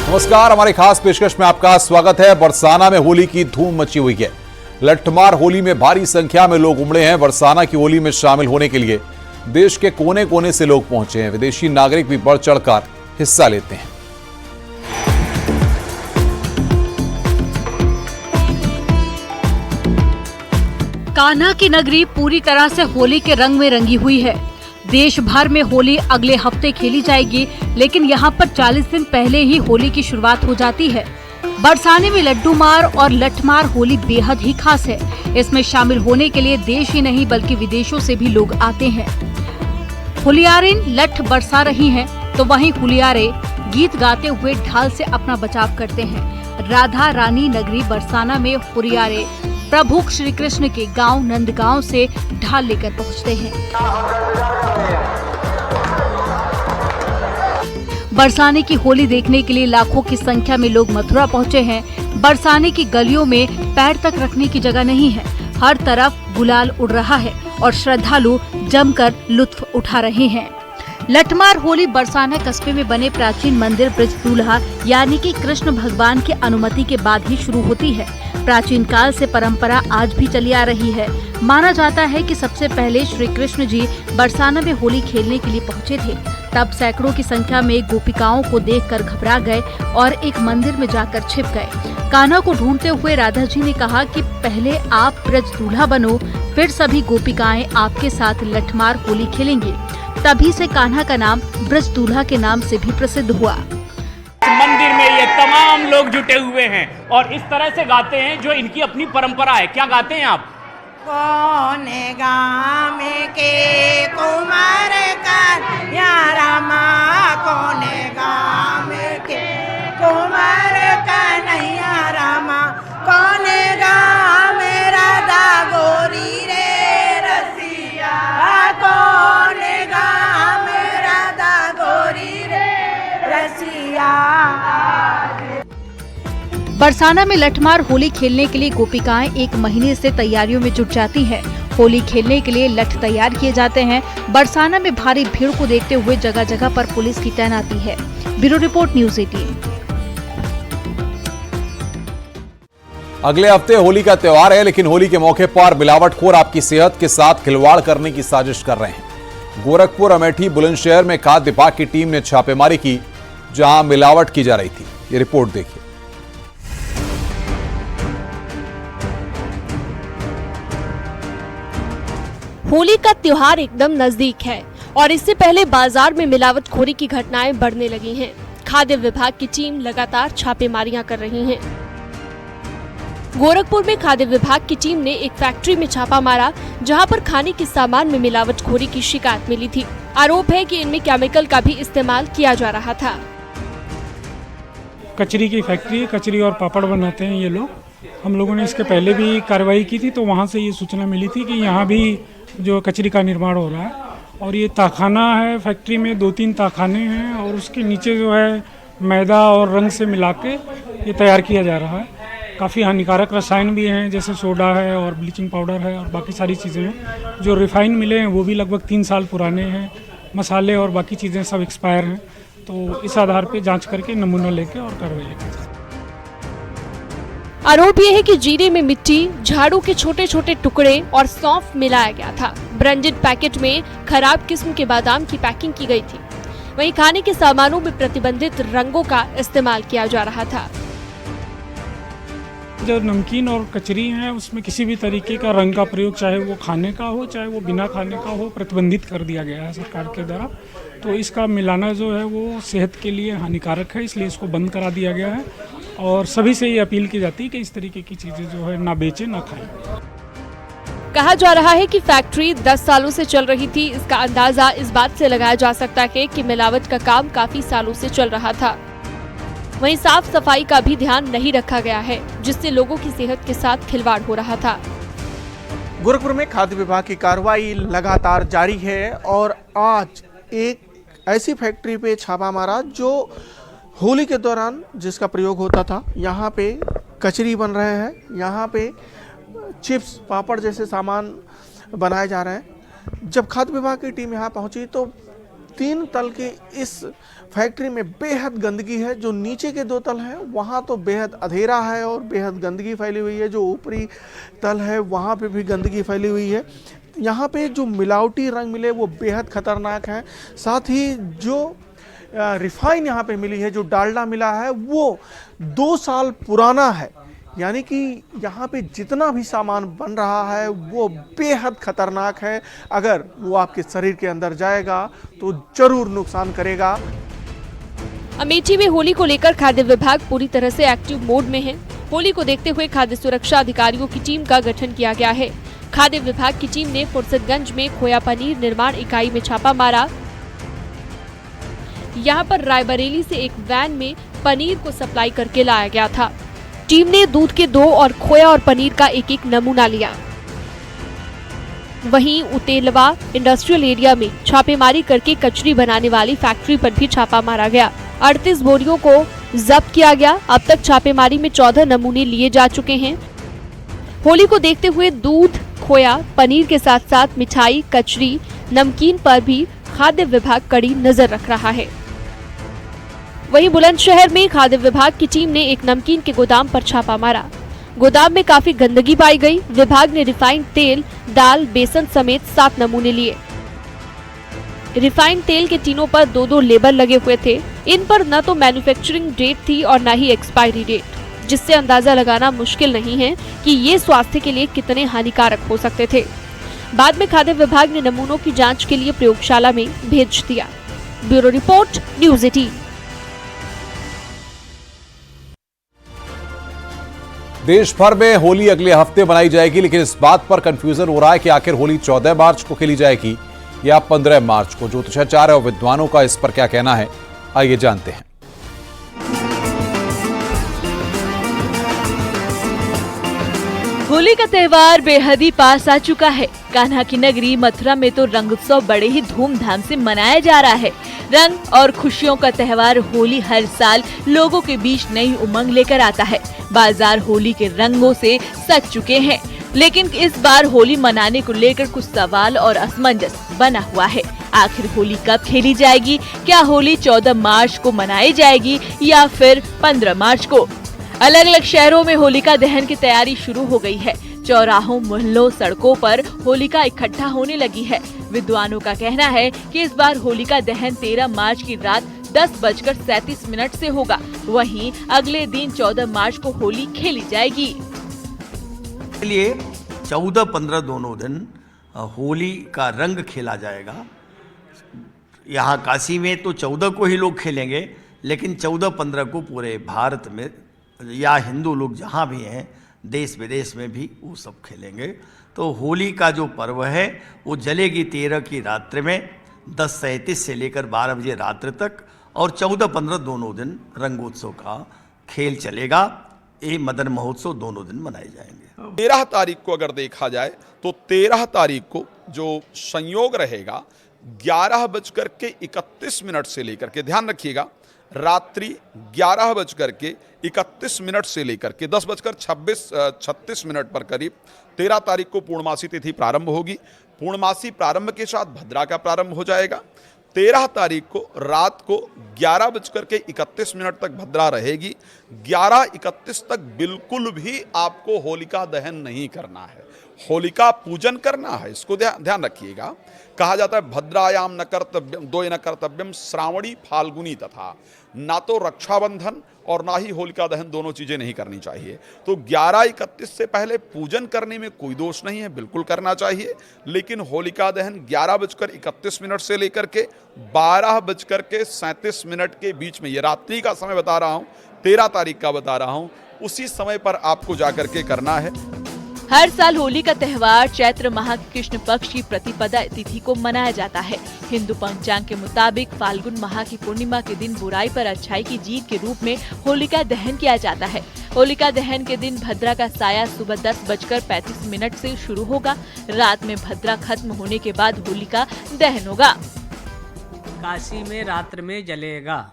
नमस्कार, हमारी खास पेशकश में आपका स्वागत है। बरसाना में होली की धूम मची हुई है। लठमार होली में भारी संख्या में लोग उमड़े हैं। बरसाना की होली में शामिल होने के लिए देश के कोने कोने से लोग पहुंचे हैं। विदेशी नागरिक भी बढ़ चढ़कर हिस्सा लेते हैं। कान्हा की नगरी पूरी तरह से होली के रंग में रंगी हुई है। देश भर में होली अगले हफ्ते खेली जाएगी, लेकिन यहाँ पर 40 दिन पहले ही होली की शुरुआत हो जाती है। बरसाने में लड्डू मार और लठमार होली बेहद ही खास है। इसमें शामिल होने के लिए देश ही नहीं बल्कि विदेशों से भी लोग आते हैं। हुलियारिन लठ बरसा रही हैं, तो वहीं हुलियारे गीत गाते हुए ढाल से अपना बचाव करते हैं। राधा रानी नगरी बरसाना में हुलियारे प्रभु श्री कृष्ण के गांव नंदगांव से ढाल लेकर पहुंचते हैं। बरसाने की होली देखने के लिए लाखों की संख्या में लोग मथुरा पहुंचे हैं। बरसाने की गलियों में पैर तक रखने की जगह नहीं है। हर तरफ गुलाल उड़ रहा है और श्रद्धालु जमकर लुत्फ उठा रहे हैं। लठमार होली बरसाना कस्बे में बने प्राचीन मंदिर ब्रज दूल्हा यानी कि कृष्ण भगवान की अनुमति के बाद ही शुरू होती है। प्राचीन काल से परंपरा आज भी चली आ रही है। माना जाता है कि सबसे पहले श्री कृष्ण जी बरसाना में होली खेलने के लिए पहुंचे थे। तब सैकड़ों की संख्या में गोपिकाओं को देखकर घबरा गए और एक मंदिर में जाकर छिप गए। कान्हा को ढूंढते हुए राधा जी ने कहा कि पहले आप ब्रज दूल्हा बनो, फिर सभी गोपिकाएं आपके साथ लठमार होली खेलेंगे। तभी से कान्हा का नाम ब्रज दूल्हा के नाम से भी प्रसिद्ध हुआ। मंदिर में ये तमाम लोग जुटे हुए हैं और इस तरह से गाते हैं जो इनकी अपनी परंपरा है। क्या गाते हैं आप? कौन गाँव के कुमार का यारा माँ, कौन गाँव के कुमार का नैया रामा, कौन गाँव में राधा गोरी रे रसिया, कौन गाँव में राधा गोरी रे रसिया। बरसाना में लठमार होली खेलने के लिए गोपिकाएं एक महीने से तैयारियों में जुट जाती हैं। होली खेलने के लिए लठ तैयार किए जाते हैं। बरसाना में भारी भीड़ को देखते हुए जगह जगह पर पुलिस की तैनाती है। Bureau report news 18। अगले हफ्ते होली का त्योहार है, लेकिन होली के मौके पर मिलावटखोर आपकी सेहत के साथ खिलवाड़ करने की साजिश कर रहे हैं। गोरखपुर, अमेठी, बुलंदशहर में खाद्य विभाग की टीम ने छापेमारी की, जहां मिलावट की जा रही थी। ये रिपोर्ट देखिए। होली का त्योहार एकदम नजदीक है और इससे पहले बाजार में मिलावटखोरी की घटनाएं बढ़ने लगी हैं। खाद्य विभाग की टीम लगातार छापेमारियां कर रही है। गोरखपुर में खाद्य विभाग की टीम ने एक फैक्ट्री में छापा मारा, जहां पर खाने के सामान में मिलावटखोरी की शिकायत मिली थी। आरोप है कि इनमें केमिकल का भी इस्तेमाल किया जा रहा था। कचरी की फैक्ट्री है, कचरी और पापड़ बनाते हैं ये लोग। हम लोगों ने इसके पहले भी कार्रवाई की थी, तो वहाँ से ये सूचना मिली थी कि यहाँ भी जो कचरी का निर्माण हो रहा है और ये ताखाना है। फैक्ट्री में 2-3 ताखाने हैं और उसके नीचे जो है मैदा और रंग से मिला के ये तैयार किया जा रहा है। काफ़ी हानिकारक रसायन भी हैं, जैसे सोडा है और ब्लीचिंग पाउडर है और बाकी सारी चीज़ें हैं। जो रिफाइन मिले हैं वो भी लगभग 3 साल पुराने हैं। मसाले और बाकी चीज़ें सब एक्सपायर हैं। तो इस आधार पे जांच करके नमूना लेके और कार्रवाई लेके। आरोप ये है कि जीरे में मिट्टी, झाड़ू के छोटे छोटे टुकड़े और सौंफ मिलाया गया था। ब्रांडेड पैकेट में खराब किस्म के बादाम की पैकिंग की गई थी। वहीं खाने के सामानों में प्रतिबंधित रंगों का इस्तेमाल किया जा रहा था। जो नमकीन और कचरी है उसमें किसी भी तरीके का रंग का प्रयोग, चाहे वो खाने का हो चाहे वो बिना खाने का हो, प्रतिबंधित कर दिया गया है सरकार के द्वारा। तो इसका मिलाना जो है वो सेहत के लिए हानिकारक है, इसलिए इसको बंद करा दिया गया है और सभी से ये अपील की जाती है कि इस तरीके की चीज़ें जो है ना बेचें ना खाएं। कहा जा रहा है कि फैक्ट्री 10 सालों से चल रही थी। इसका अंदाजा इस बात से लगाया जा सकता है कि मिलावट का काम काफी सालों से चल रहा था। वहीं साफ सफाई का भी ध्यान नहीं रखा गया है, जिससे लोगों की सेहत के साथ खिलवाड़ हो रहा था। गोरखपुर में खाद्य विभाग की कार्रवाई लगातार जारी है और आज एक ऐसी फैक्ट्री पे छापा मारा जो होली के दौरान जिसका प्रयोग होता था। यहाँ पे कचरी बन रहे हैं, यहाँ पे चिप्स, पापड़ जैसे सामान बनाए जा रहे हैं। जब खाद्य विभाग की टीम यहाँ पहुँची तो 3 तल के इस फैक्ट्री में बेहद गंदगी है। जो नीचे के 2 तल हैं वहाँ तो बेहद अंधेरा है और बेहद गंदगी फैली हुई है। जो ऊपरी तल है वहाँ पे भी गंदगी फैली हुई है। यहाँ पे जो मिलावटी रंग मिले वो बेहद खतरनाक है। साथ ही जो रिफाइन यहाँ पे मिली है, जो डालडा मिला है, वो 2 साल पुराना है। यानी कि यहाँ पे जितना भी सामान बन रहा है वो बेहद खतरनाक है। अगर वो आपके शरीर के अंदर जाएगा तो जरूर नुकसान करेगा। अमेठी में होली को लेकर खाद्य विभाग पूरी तरह से एक्टिव मोड में है। होली को देखते हुए खाद्य सुरक्षा अधिकारियों की टीम का गठन किया गया है। खाद्य विभाग की टीम ने फुर्सतगंज में खोया पनीर निर्माण इकाई में छापा मारा। यहाँ पर रायबरेली से एक वैन में पनीर को सप्लाई करके लाया गया था। टीम ने दूध के 2 और खोया और पनीर का एक नमूना लिया। वहीं उतेलवा इंडस्ट्रियल एरिया में छापेमारी करके कचरी बनाने वाली फैक्ट्री पर भी छापा मारा गया। 38 बोरियों को जब्त किया गया। अब तक छापेमारी में 14 नमूने लिए जा चुके हैं। होली को देखते हुए दूध, खोया, पनीर के साथ साथ मिठाई, कचरी, नमकीन पर भी खाद्य विभाग कड़ी नजर रख रहा है। वहीं बुलंदशहर में खाद्य विभाग की टीम ने एक नमकीन के गोदाम पर छापा मारा। गोदाम में काफी गंदगी पाई गई। विभाग ने रिफाइंड तेल, दाल, बेसन समेत 7 नमूने लिए। रिफाइंड तेल के टीनों पर 2-2 लेबल लगे हुए थे। इन पर न तो मैन्युफैक्चरिंग डेट थी और न ही एक्सपायरी डेट, जिससे अंदाजा लगाना मुश्किल नहीं है कि ये स्वास्थ्य के लिए कितने हानिकारक हो सकते थे। बाद में खाद्य विभाग ने नमूनों की जांच के लिए प्रयोगशाला में भेज दिया। Bureau report, news 18। देश भर में होली अगले हफ्ते मनाई जाएगी, लेकिन इस बात पर कंफ्यूजन हो रहा है कि आखिर होली 14 मार्च को खेली जाएगी या 15 मार्च को। ज्योतिषाचार्य और विद्वानों का इस पर क्या कहना है, आइए जानते हैं। होली का त्योहार बेहद ही पास आ चुका है। कान्हा की नगरी मथुरा में तो रंग उत्सव बड़े ही धूमधाम से मनाया जा रहा है। रंग और खुशियों का त्योहार होली हर साल लोगों के बीच नई उमंग लेकर आता है। बाजार होली के रंगों से सज चुके हैं, लेकिन इस बार होली मनाने को लेकर कुछ सवाल और असमंजस बना हुआ है। आखिर होली कब खेली जाएगी? क्या होली 14 मार्च को मनाई जाएगी या फिर 15 मार्च को? अलग अलग शहरों में होलिका दहन की तैयारी शुरू हो गई है। चौराहों, मोहल्लों, सड़कों पर होलिका इकट्ठा होने लगी है। विद्वानों का कहना है कि इस बार होलिका दहन 13 मार्च की रात 10:37 से होगा। वहीं अगले दिन 14 मार्च को होली खेली जाएगी। इसलिए 14-15 दोनों दिन होली का रंग खेला जाएगा। यहाँ काशी में तो 14 को ही लोग खेलेंगे, लेकिन 14-15 को पूरे भारत में या हिंदू लोग जहाँ भी हैं देश विदेश में भी वो सब खेलेंगे। तो होली का जो पर्व है वो जलेगी 13 की रात्रि में 10:37 से लेकर 12 बजे रात्रि तक, और 14-15 दोनों दिन रंगोत्सव का खेल चलेगा। ये मदन महोत्सव दोनों दिन मनाए जाएंगे। 13 तारीख को अगर देखा जाए तो 13 तारीख को जो संयोग रहेगा 11:31 से लेकर के, ध्यान रखिएगा, रात्रि 11:31 से लेकर के 10:36 पर करीब 13 तारीख को पूर्णमासी तिथि प्रारंभ होगी। पूर्णमासी प्रारंभ के साथ भद्रा का प्रारंभ हो जाएगा। 13 तारीख को रात को 11:31 तक भद्रा रहेगी। 11:31 तक बिल्कुल भी आपको होलिका दहन नहीं करना है, होलिका पूजन करना है। इसको ध्यान रखिएगा। कहा जाता है भद्रायाम न कर्तव्यम द्वय न कर्तव्यम श्रावणी फाल्गुनी तथा, ना तो रक्षाबंधन और ना ही होलिका दहन, दोनों चीजें नहीं करनी चाहिए। तो 11:31 से पहले पूजन करने में कोई दोष नहीं है, बिल्कुल करना चाहिए। लेकिन होलिका दहन 11:31 से लेकर के 12:37 के बीच में, ये रात्रि का समय बता रहा हूं, 13 तारीख का बता रहा हूं, उसी समय पर आपको जाकर के करना है। हर साल होली का त्योहार चैत्र माह की कृष्ण पक्ष की प्रतिपदा तिथि को मनाया जाता है। हिंदू पंचांग के मुताबिक फाल्गुन माह की पूर्णिमा के दिन बुराई पर अच्छाई की जीत के रूप में होलिका दहन किया जाता है। होलिका दहन के दिन भद्रा का साया सुबह 10:35 से शुरू होगा। रात में भद्रा खत्म होने के बाद होलिका दहन होगा। काशी में रात्र में जलेगा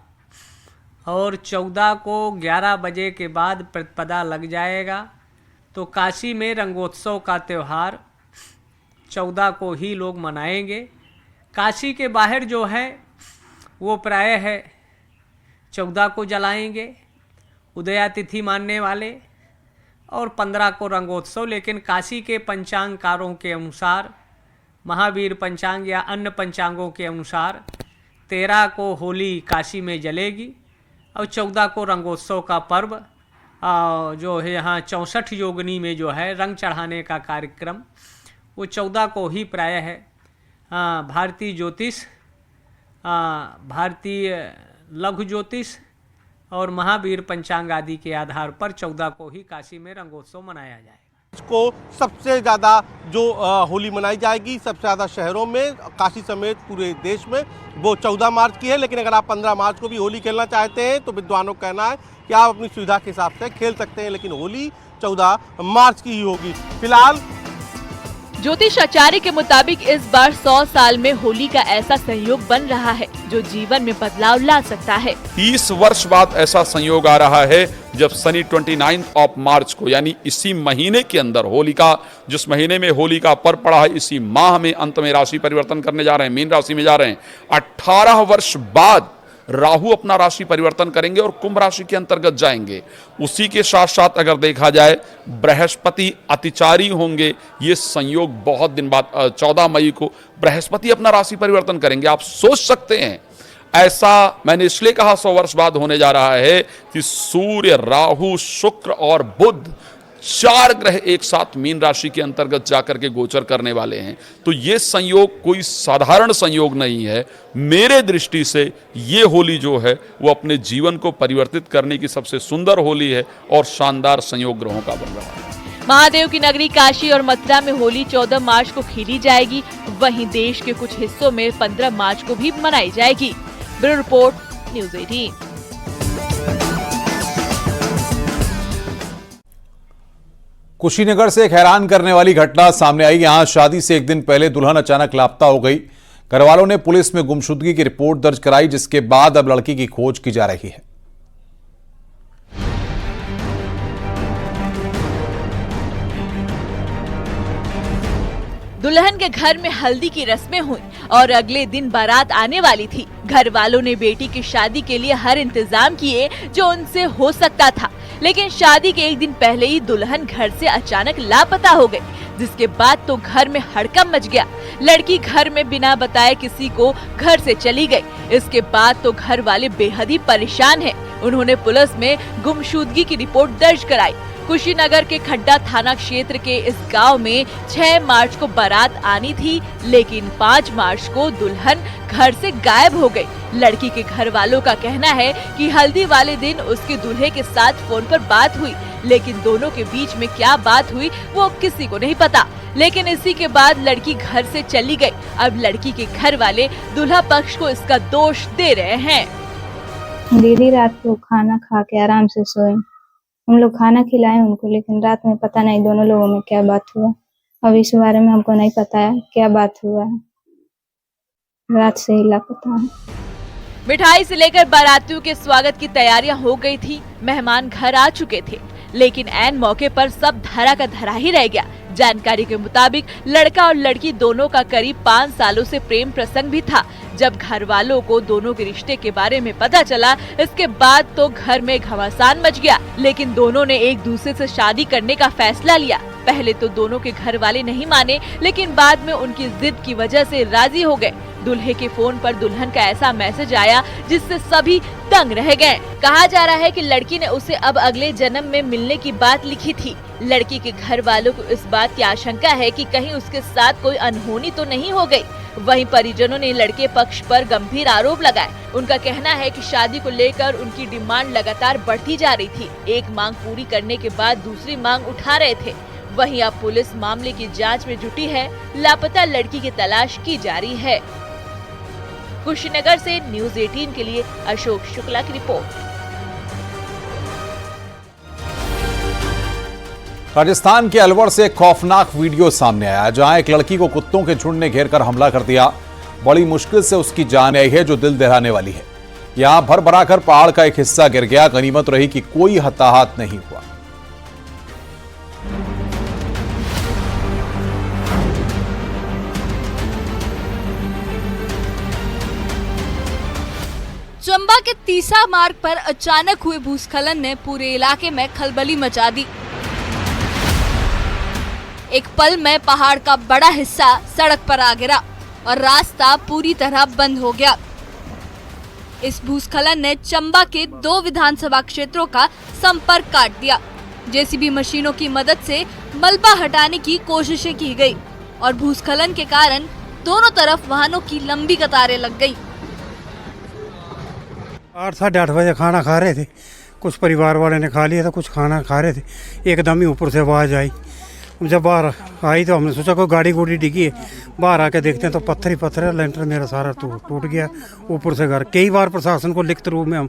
और 14 को 11 बजे के बाद प्रतिपदा लग जाएगा। तो काशी में रंगोत्सव का त्यौहार 14 को ही लोग मनाएंगे। काशी के बाहर जो है वो प्रायः है 14 को जलाएंगे उदया तिथि मानने वाले, और 15 को रंगोत्सव। लेकिन काशी के पंचांगकारों के अनुसार, महावीर पंचांग या अन्य पंचांगों के अनुसार 13 को होली काशी में जलेगी और 14 को रंगोत्सव का पर्व जो है यहाँ 64 योगिनी में जो है रंग चढ़ाने का कार्यक्रम, वो 14 को ही प्राय है। भारतीय ज्योतिष, भारतीय लघु ज्योतिष और महावीर पंचांग आदि के आधार पर 14 को ही काशी में रंगोत्सव मनाया जाए। को सबसे ज़्यादा जो होली मनाई जाएगी सबसे ज़्यादा शहरों में, काशी समेत पूरे देश में, वो 14 मार्च की है। लेकिन अगर आप 15 मार्च को भी होली खेलना चाहते हैं तो विद्वानों का कहना है कि आप अपनी सुविधा के हिसाब से खेल सकते हैं, लेकिन होली 14 मार्च की ही होगी। फिलहाल ज्योतिष आचार्य के मुताबिक इस बार 100 साल में होली का ऐसा संयोग बन रहा है जो जीवन में बदलाव ला सकता है। 30 वर्ष बाद ऐसा संयोग आ रहा है जब शनि 29 ऑफ मार्च को, यानी इसी महीने के अंदर होली का, जिस महीने में होली का पर्व पड़ा है, इसी माह में अंत में राशि परिवर्तन करने जा रहे हैं, मीन राशि में जा रहे हैं। 18 वर्ष बाद राहु अपना राशि परिवर्तन करेंगे और कुंभ राशि के अंतर्गत जाएंगे। उसी के साथ साथ अगर देखा जाए बृहस्पति अतिचारी होंगे। ये संयोग बहुत दिन बाद 14 मई को बृहस्पति अपना राशि परिवर्तन करेंगे। आप सोच सकते हैं, ऐसा मैंने इसलिए कहा 100 वर्ष बाद होने जा रहा है कि सूर्य, राहु, शुक्र और बुध, 4 ग्रह एक साथ मीन राशि के अंतर्गत जाकर के गोचर करने वाले हैं। तो ये संयोग कोई साधारण संयोग नहीं है। मेरे दृष्टि से ये होली जो है वो अपने जीवन को परिवर्तित करने की सबसे सुंदर होली है और शानदार संयोग ग्रहों का बन रहा है। महादेव की नगरी काशी और मथुरा में होली 14 मार्च को खेली जाएगी। वहीं देश के कुछ हिस्सों में 15 मार्च को भी मनाई जाएगी। Bureau report, news 18। कुशीनगर से एक हैरान करने वाली घटना सामने आई। यहां शादी से एक दिन पहले दुल्हन अचानक लापता हो गई। घरवालों ने पुलिस में गुमशुदगी की रिपोर्ट दर्ज कराई, जिसके बाद अब लड़की की खोज की जा रही है। दुल्हन के घर में हल्दी की रस्में हुई और अगले दिन बारात आने वाली थी। घर वालों ने बेटी की शादी के लिए हर इंतजाम किए जो उनसे हो सकता था, लेकिन शादी के एक दिन पहले ही दुल्हन घर से अचानक लापता हो गई, जिसके बाद तो घर में हड़कंप मच गया। लड़की घर में बिना बताए किसी को घर से चली गई। इसके बाद तो घर वाले बेहद ही परेशान हैं। उन्होंने पुलिस में गुमशुदगी की रिपोर्ट दर्ज कराई। कुशीनगर के खड्डा थाना क्षेत्र के इस गांव में 6 मार्च को बारात आनी थी, लेकिन 5 मार्च को दुल्हन घर से गायब हो गई। लड़की के घर वालों का कहना है कि हल्दी वाले दिन उसके दूल्हे के साथ फोन पर बात हुई, लेकिन दोनों के बीच में क्या बात हुई वो किसी को नहीं पता। लेकिन इसी के बाद लड़की घर से चली गई। अब लड़की के घर वाले दूल्हा पक्ष को इसका दोष दे रहे हैं। दीदी रात को खाना खा के आराम से सोए, हम लोग खाना खिलाए उनको, लेकिन रात में पता नहीं दोनों लोगों में क्या बात हुआ। अब इस बारे में हमको नहीं पता है क्या बात हुआ है, रात से ही लापता है। मिठाई से लेकर बारातियों के स्वागत की तैयारियां हो गई थी। मेहमान घर आ चुके थे, लेकिन ऐन मौके पर सब धरा का धरा ही रह गया। जानकारी के मुताबिक लड़का और लड़की दोनों का करीब 5 सालों से प्रेम प्रसंग भी था। जब घर वालों को दोनों के रिश्ते के बारे में पता चला, इसके बाद तो घर में घमासान मच गया। लेकिन दोनों ने एक दूसरे से शादी करने का फैसला लिया। पहले तो दोनों के घर वाले नहीं माने, लेकिन बाद में उनकी जिद की वजह से राजी हो गए। दूल्हे के फोन पर दुल्हन का ऐसा मैसेज आया जिससे सभी दंग रह गए। कहा जा रहा है कि लड़की ने उसे अब अगले जन्म में मिलने की बात लिखी थी। लड़की के घर वालों को इस बात की आशंका है कि कहीं उसके साथ कोई अनहोनी तो नहीं हो गई। वहीं परिजनों ने लड़के पक्ष पर गंभीर आरोप लगाए। उनका कहना है कि शादी को लेकर उनकी डिमांड लगातार बढ़ती जा रही थी। एक मांग पूरी करने के बाद दूसरी मांग उठा रहे थे। वहीं अब पुलिस मामले की जांच में जुटी है। लापता लड़की की तलाश की जा रही है। कुशीनगर से न्यूज़ 18 के लिए अशोक शुक्ला की रिपोर्ट। राजस्थान के अलवर से एक खौफनाक वीडियो सामने आया, जहां एक लड़की को कुत्तों के झुंड ने घेर कर हमला कर दिया। बड़ी मुश्किल से उसकी जान आई है, जो दिल दहलाने वाली है। यहां भर भराकर पहाड़ का एक हिस्सा गिर गया। गनीमत रही कि कोई हताहत नहीं हुआ। चंबा के तीसा मार्ग पर अचानक हुए भूस्खलन ने पूरे इलाके में खलबली मचा दी। एक पल में पहाड़ का बड़ा हिस्सा सड़क पर आ गिरा और रास्ता पूरी तरह बंद हो गया। इस भूस्खलन ने चंबा के 2 विधानसभा क्षेत्रों का संपर्क काट दिया। जेसीबी मशीनों की मदद से मलबा हटाने की कोशिशें की गई और भूस्खलन के कारण दोनों तरफ वाहनों की लंबी कतारें लग गई। 8 साढ़े 8 बजे खाना खा रहे थे, कुछ परिवार वाले ने खा लिया था, कुछ खाना खा रहे थे, एकदम ही ऊपर से आवाज़ आई। जब बाहर आई तो हमने सोचा कोई गाड़ी गुड़ी डिगी है, बाहर आके देखते हैं तो पत्थर ही पत्थर है। लेंटर मेरा सारा टूट गया, ऊपर से घर। कई बार प्रशासन को लिखित रूप में हम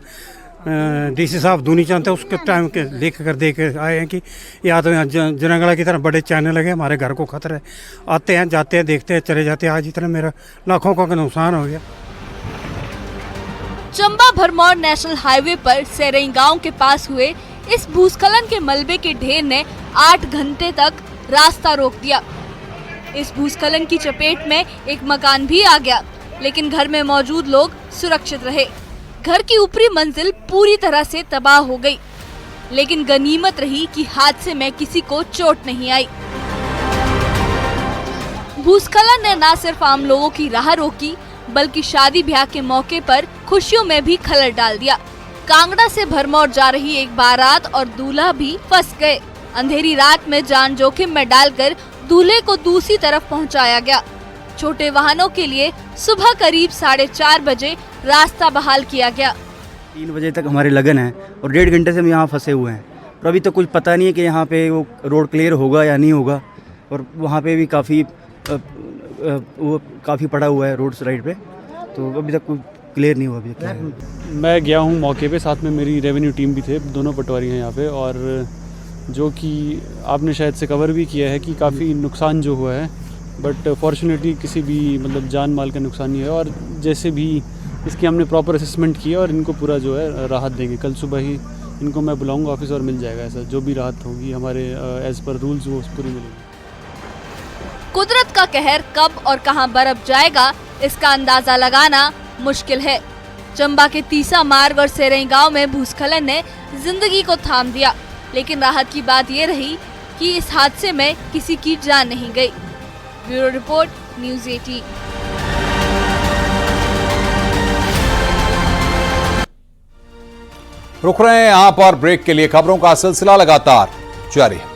डीसी साहब दूनी चाहते हैं, उसके टाइम के लिख कर दे के आए हैं कि या तो यहाँ जनगणना की तरह बड़े चैनल लगे, हमारे घर को खतरा है। आते हैं, जाते हैं, देखते हैं, चले जाते हैं। आज इतना मेरा लाखों का नुकसान हो गया। चंबा भरमौर नेशनल हाईवे पर सेरई गांव के पास हुए इस भूस्खलन के मलबे के ढेर ने 8 घंटे तक रास्ता रोक दिया। इस भूस्खलन की चपेट में एक मकान भी आ गया, लेकिन घर में मौजूद लोग सुरक्षित रहे। घर की ऊपरी मंजिल पूरी तरह से तबाह हो गई, लेकिन गनीमत रही कि हादसे में किसी को चोट नहीं आई। भूस्खलन ने न सिर्फ आम लोगों की राह रोकी, बल्कि शादी ब्याह के मौके पर खुशियों में भी खलल डाल दिया। कांगड़ा से भरमौर जा रही एक बारात और दूल्हा भी फंस गए। अंधेरी रात में जान जोखिम में डालकर दूल्हे को दूसरी तरफ पहुंचाया गया। छोटे वाहनों के लिए सुबह करीब 4:30 बजे रास्ता बहाल किया गया। 3 बजे तक हमारे लगन है और 1.5 घंटे से हम यहाँ फंसे हुए हैं, और अभी तक कुछ पता नहीं है कि यहाँ पे वो रोड क्लियर होगा या नहीं होगा। और वहाँ पे भी काफ़ी पड़ा हुआ है रोड साइड पे, तो अभी तक कुछ क्लियर नहीं हुआ। अभी क्या है। मैं गया हूँ मौके पे, साथ में मेरी रेवेन्यू टीम भी थे, दोनों पटवारी हैं यहाँ पे, और जो कि आपने शायद से कवर भी किया है कि काफ़ी नुकसान जो हुआ है, बट फॉर्चुनेटली किसी भी मतलब जान माल का नुकसान नहीं है। और जैसे भी इसकी हमने प्रॉपर असेसमेंट किया और इनको पूरा जो है राहत देंगे। कल सुबह ही इनको मैं बुलाऊंगा ऑफिस और मिल जाएगा ऐसा जो भी राहत होगी हमारे एज पर रूल्स वो पूरी मिलेगी। कुदरत का कहर कब और कहां बरप जाएगा, इसका अंदाजा लगाना मुश्किल है। चंबा के तीसा मार्ग और सेरई गांव में भूस्खलन ने जिंदगी को थाम दिया, लेकिन राहत की बात ये रही कि इस हादसे में किसी की जान नहीं गई। Bureau report, news 18। रुक रहे हैं यहां पर ब्रेक के लिए। खबरों का सिलसिला लगातार जारी है।